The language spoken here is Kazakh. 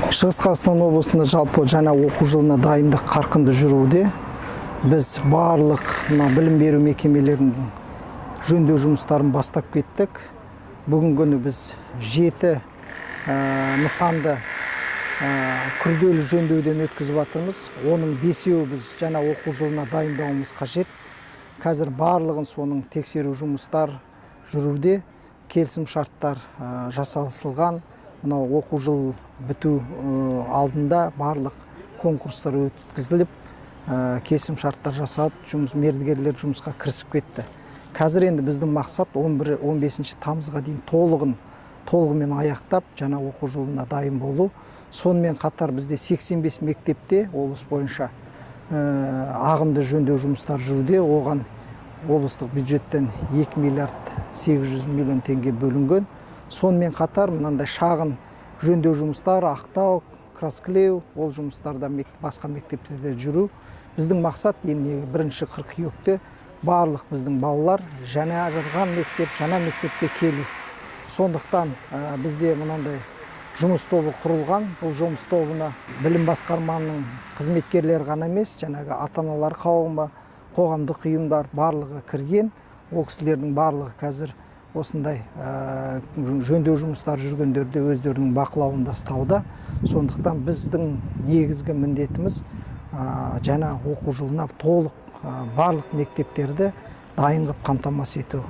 Шығыс Қазақстан облысында жалпы жаңа оқу жылына дайындық қарқынды жүруде. Біз барлық білім беру мекемелерінің жөндеу жұмыстарын бастап кеттік. Бүгінгі күні біз 7 нысанды күрделі жөндеуден өткізіп жатырмыз. Оның 5-еуі біз жаңа оқу жылына дайындауымыз қажет. Қазір барлығын соның тексеру жұмыстар жүруде. Келісім шарттар жасалысылған. Мынау оқу жыл біту алдында барлық конкурстар өткізіліп, келісім шарттар жасалып, мердігерлер жұмысқа кірісіп кетті. Қазір енді біздің мақсат 11-15 тамызға дейін толығымен аяқтап, жаңа оқу жылына дайын болу. Сонымен қатар бізде 85 мектепте облыс бойынша ағымды жөндеу жұмыстар жүруде. Оған облыстық бюджеттен 2 миллиард 800 миллион теңге бөлінген. Сонымен қатар мынандай шағын жөндеу жұмыстар, ақтау, красклеу, ол жұмыстарда басқа мектептерде жүру. Біздің мақсат енді 1-ші қыркүйекте барлық біздің балалар жаңа мектепке келу. Сондықтан бізде мынандай жұмыс тобы құрылған. Бұл жұмыс тобына білім басқарманың қызметкерлері ғана емес, жаңағы ата-аналар қауымы, қоғамдық ұйымдар барлығы кірген. Ол кісілердің барлығы қазір осындай жөндеу жұмыстар жүргендерде өздерінің бақылауында ұстауда. Сондықтан біздің негізгі міндетіміз жаңа оқу жылына толық барлық мектептерді дайын қылып қамтамасыз ету.